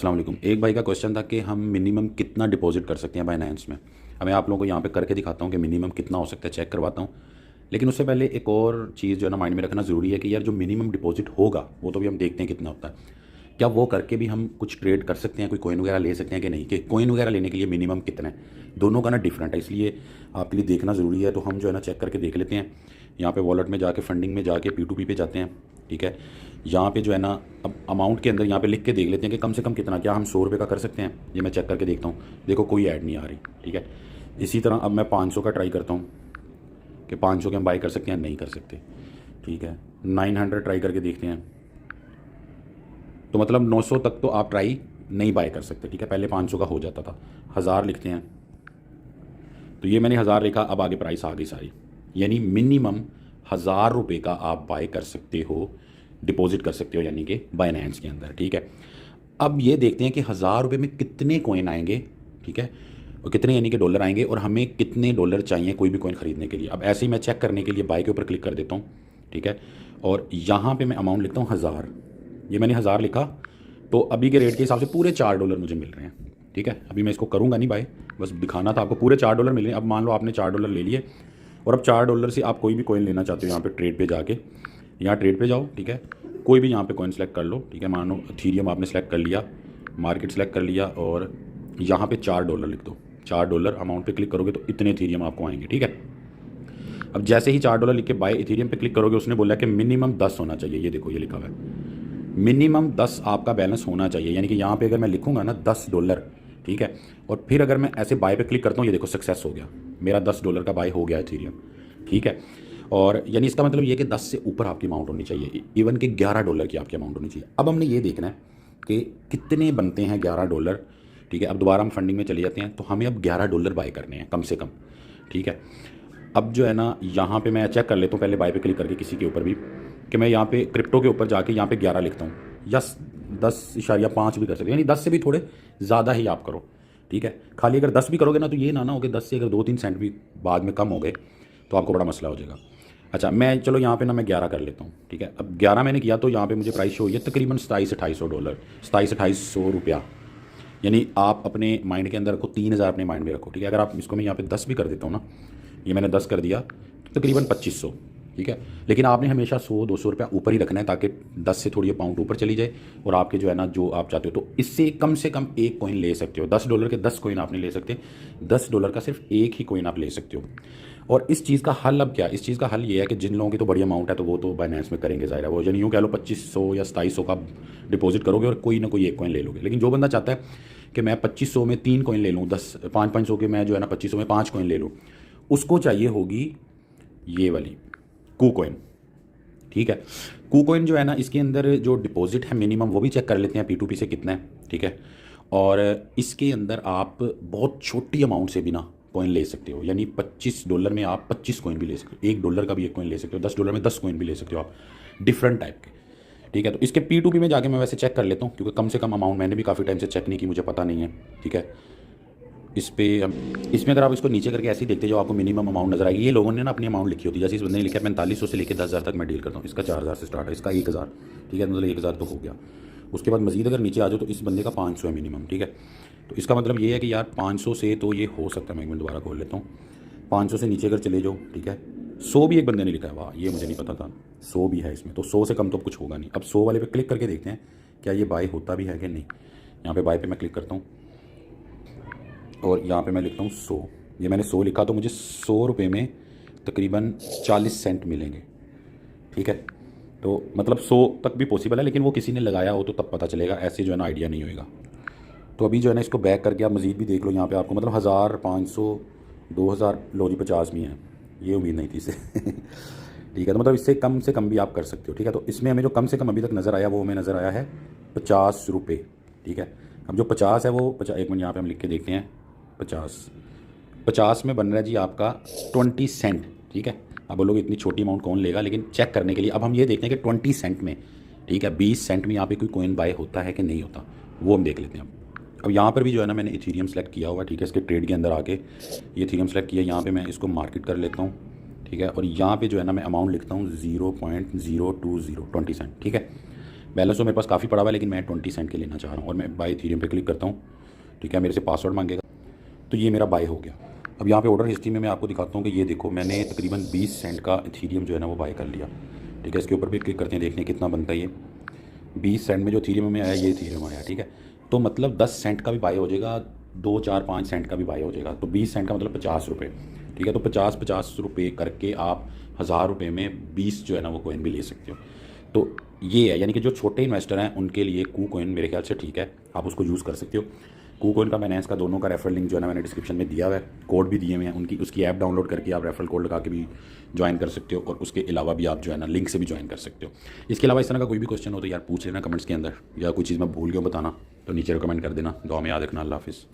अस्सलाम वालेकुम। एक भाई का क्वेश्चन था कि हम मिनिमम कितना डिपॉजिट कर सकते हैं बाइनेंस में। अब मैं आप लोगों को यहाँ पे करके दिखाता हूँ कि मिनिमम कितना हो सकता है, चेक करवाता हूँ। लेकिन उससे पहले एक और चीज़ जो है ना माइंड में रखना ज़रूरी है कि यार जो मिनिमम डिपॉजिट होगा वो तो भी हम देखते हैं कितना होता है। क्या वो करके भी हम कुछ ट्रेड कर सकते हैं, कोई कॉइन वगैरह ले सकते हैं कि नहीं, कि कॉइन वगैरह लेने के लिए मिनिमम कितना है। दोनों का ना डिफरेंट है, इसलिए आपके लिए देखना ज़रूरी है। तो हम जो है ना चेक करके देख लेते हैं। यहाँ पे वॉलेट में जाके फंडिंग में जाके P2P पे जाते हैं, ठीक है। यहाँ पे जो है ना अब अमाउंट के अंदर यहाँ पे लिख के देख लेते हैं कि कम से कम कितना, क्या हम 100 रुपये का कर सकते हैं। ये मैं चेक करके देखता हूँ। देखो कोई ऐड नहीं आ रही, ठीक है। इसी तरह अब मैं 500 का ट्राई करता हूँ कि 500 के हम बाई कर सकते हैं, नहीं कर सकते, ठीक है। 900 ट्राई करके देखते हैं, तो मतलब 900 तक तो आप ट्राई नहीं बाय कर सकते, ठीक है। पहले 500 का हो जाता था। 1000 लिखते हैं, तो ये मैंने 1000 लिखा, अब आगे प्राइस आ गई सारी। यानी मिनिमम 1000 रुपये का आप बाय कर सकते हो, डिपॉजिट कर सकते हो, यानी कि बाइनेंस के अंदर, ठीक है। अब ये देखते हैं कि 1000 रुपये में कितने कॉइन आएंगे, ठीक है, और कितने यानी कि डॉलर आएंगे, और हमें कितने डॉलर चाहिए कोई भी कॉइन ख़रीदने के लिए। अब ऐसे ही मैं चेक करने के लिए बाय के ऊपर क्लिक कर देता हूँ, ठीक है। और यहाँ पे मैं अमाउंट लिखता हूँ 1000। ये मैंने 1000 लिखा, तो अभी के रेट के हिसाब से पूरे $4 मुझे मिल रहे हैं, ठीक है। अभी मैं इसको करूँगा नहीं बाय, बस दिखाना था आपको। पूरे $4 मिल रहे हैं। अब मान लो आपने $4 ले लिए, और अब $4 से आप कोई भी कॉइन लेना चाहते हो, यहाँ पे ट्रेड पे जाके, यहाँ ट्रेड पे जाओ, ठीक है। कोई भी यहाँ पे कॉइन सेलेक्ट कर लो, ठीक है। मान लो इथेरियम आपने सेलेक्ट कर लिया, मार्केट सेलेक्ट कर लिया, और यहाँ पे $4 लिख दो। $4 अमाउंट पे क्लिक करोगे तो इतने इथेरियम आपको आएंगे, ठीक है। अब जैसे ही $4 लिख के बाय इथेरियम पे क्लिक करोगे, उसने बोला कि मिनिमम 10 होना चाहिए। ये देखो ये लिखा हुआ है मिनिमम 10 आपका बैलेंस होना चाहिए। यानी कि यहाँ पे अगर मैं लिखूंगा ना $10, ठीक है, और फिर अगर मैं ऐसे बाय पे क्लिक करता हूँ, ये देखो सक्सेस हो गया, मेरा $10 का बाय हो गया इथेरियम, ठीक है। और यानी इसका मतलब ये कि 10 से ऊपर आपकी अमाउंट होनी चाहिए, इवन कि $11 की आपकी अमाउंट होनी चाहिए। अब हमने ये देखना है कि कितने बनते हैं $11, ठीक है। अब दोबारा हम फंडिंग में चले जाते हैं, तो हमें अब $11 बाय करने हैं कम से कम, ठीक है। अब जो है ना यहाँ पे मैं चेक कर लेता हूँ पहले बाय पे क्लिक करके किसी के ऊपर भी, कि मैं यहाँ पे क्रिप्टो के ऊपर जाके यहाँ पे 11 लिखता हूँ, या 10.5 भी कर सकते हो, यानी 10 से भी थोड़े ज़्यादा ही आप करो, ठीक है। खाली अगर 10 भी करोगे ना, तो ये ना हो कि 10 से अगर 2-3 सेंट भी बाद में कम हो गए तो आपको बड़ा मसला हो जाएगा। अच्छा मैं चलो यहाँ पे ना मैं 11 कर लेता हूँ, ठीक है। अब 11 मैंने किया, तो यहाँ पे मुझे प्राइस शो हुई है तकरीबन $2700-2800, $2700-2800। यानी आप अपने माइंड के अंदर रखो, 3000 अपने माइंड में रखो, ठीक है। अगर आप इसको मैं यहाँ पे 10 भी कर देता हूँ ना, ये मैंने 10 कर दिया, तो तकरीबन 2500, ठीक है। लेकिन आपने हमेशा 100-200 रुपया ऊपर ही रखना है, ताकि 10 से थोड़ी अमाउंट ऊपर चली जाए, और आपके जो है ना जो आप चाहते हो, तो इससे कम से कम एक कॉइन ले सकते हो। $10 के 10 कॉइन आप नहीं ले सकते, $10 का सिर्फ एक ही कॉइन आप ले सकते हो। और इस चीज़ का हल अब क्या, इस चीज़ का हल ये है कि जिन लोगों की तो बड़ी अमाउंट है, तो वो तो बाइनेंस में करेंगे, ज़ाहिर है। वो यानी यूँ कह लो 2500 या 2700 का डिपॉजिट करोगे और कोई ना कोई एक कॉइन ले लोगे। लेकिन जो बंदा चाहता है कि मैं 2500 में 3 कॉइन ले लूँ, 500 के मैं जो है ना 2500 में 5 कॉइन ले लूँ, उसको चाहिए होगी ये वाली KuCoin, ठीक है। KuCoin जो है ना, इसके अंदर जो डिपॉजिट है मिनिमम वो भी चेक कर लेते हैं P2P से कितना है, ठीक है। और इसके अंदर आप बहुत छोटी अमाउंट से भी ना कॉइन ले सकते हो, यानी $25 में आप 25 कॉइन भी ले सकते हो, $1 का भी एक कॉइन ले सकते हो, $10 में 10 कॉइन भी ले सकते हो आप, डिफरेंट टाइप के, ठीक है। तो इसके P2P में जाके मैं वैसे चेक कर लेता हूँ, क्योंकि कम से कम अमाउंट मैंने भी काफ़ी टाइम से चेक नहीं की, मुझे पता नहीं है, ठीक है। इस पे इसमें अगर आप इसको नीचे करके ऐसे ही देखते जाओ, आपको मिनिमम अमाउंट नजर आएगी। ये लोगों ने ना अपनी अमाउंट लिखी होती है, जैसे इस बंदे ने लिखा है 4500 से लेकर 10,000 तक मैं डील करता हूँ। इसका 4000 से स्टार्ट है, इसका 1000, ठीक है, मतलब 1000 तो हो गया। उसके बाद मजीद अगर नीचे आ जाओ तो इस बंदे का 500 है मिनिमम, ठीक है। तो इसका मतलब ये है कि यार 500 से तो ये हो सकता है। मैं एक मिनट दोबारा खोल लेता हूँ। 500 से नीचे अगर चले जाओ, ठीक है। 100 भी एक बंदे ने लिखा है, वाह ये मुझे नहीं पता था, 100 भी है इसमें, तो 100 से कम तो कुछ होगा नहीं। अब 100 वाले पे क्लिक करके देखते हैं क्या ये बाय होता भी है कि नहीं। यहाँ पे बाय पे मैं क्लिक करता हूँ, और यहाँ पे मैं लिखता हूँ 100। ये मैंने 100 लिखा, तो मुझे 100 रुपये में तकरीबन 40 सेंट मिलेंगे, ठीक है। तो मतलब 100 तक भी पॉसिबल है, लेकिन वो किसी ने लगाया हो तो तब पता चलेगा, ऐसे जो है ना आइडिया नहीं होएगा। तो अभी जो है ना इसको बैक करके आप मज़ीद भी देख लो, यहाँ पे आपको मतलब 1000, 500, 2000, लो जी 50 भी हैं, ये उम्मीद नहीं थी इससे ठीक है। तो मतलब इससे कम भी आप कर सकते हो, ठीक है। तो इसमें हमें जो कम से कम अभी तक नज़र आया, वो हमें नज़र आया है ₹50, ठीक है। अब जो 50 है वो 50, एक मिनट यहाँ पे हम लिख के देखते हैं, 50 में बन रहा है जी आपका 20 सेंट, ठीक है। अब बोलोगे इतनी छोटी अमाउंट कौन लेगा, लेकिन चेक करने के लिए अब हम ये देखते हैं कि 20 सेंट में, ठीक है, 20 सेंट में यहाँ पे कोई कॉइन बाय होता है कि नहीं होता, वो हम देख लेते हैं। अब यहाँ पर भी जो है ना मैंने इथेरियम सेलेक्ट किया हुआ, ठीक है। इसके ट्रेड के अंदर आके ये इथेरियम सेलेक्ट किया, यहाँ पे मैं इसको मार्केट कर लेता हूँ, ठीक है। और यहाँ पे जो है ना मैं अमाउंट लिखता हूँ 0.020 20 सेंट, ठीक है। बैलेंस तो मेरे पास काफ़ी पड़ा हुआ है, लेकिन मैं 20 सेंट के लेना चाह रहा हूँ और मैं बाय इथीरियम पे क्लिक करता हूँ। ठीक है, मेरे से पासवर्ड मांगेगा, तो ये मेरा बाय हो गया। अब यहाँ पे ऑर्डर हिस्ट्री में मैं आपको दिखाता हूँ कि ये देखो मैंने तकरीबन 20 सेंट का इथीरियम जो है ना वो बाय कर लिया। ठीक है, इसके ऊपर भी क्लिक करते हैं, देखते हैं कितना बनता है ये। 20 सेंट में जो इथीरियम में आया ये इथीरियम आया। ठीक है, तो मतलब 10 सेंट का भी बाय हो जाएगा, 2 4 5 सेंट का भी बाय हो जाएगा, तो 20 सेंट का मतलब 50 रुपये। ठीक है, तो 50 रुपये करके आप 1000 रुपये में 20 जो है ना वो कॉइन भी ले सकते हो। तो ये है, यानी कि जो छोटे इन्वेस्टर हैं उनके लिए कू कॉइन मेरे ख्याल से ठीक है, आप उसको यूज़ कर सकते हो। कू कॉइन का, बाइनेंस का, दोनों का रेफरल लिंक जो है ना मैंने डिस्क्रिप्शन में दिया हुआ है, कोड भी दिए हुए हैं उनकी, उसकी ऐप डाउनलोड करके आप रेफरल कोड लगा के भी ज्वाइन कर सकते हो, और उसके अलावा भी आप जो है ना लिंक से भी ज्वाइन कर सकते हो। इसके अलावा इस तरह का कोई भी क्वेश्चन हो तो यार पूछ लेना कमेंट्स के अंदर, या कोई चीज़ मैं भूल गया बताना तो नीचे कमेंट कर देना। दुआ में याद रखना। अल्लाह हाफिज़।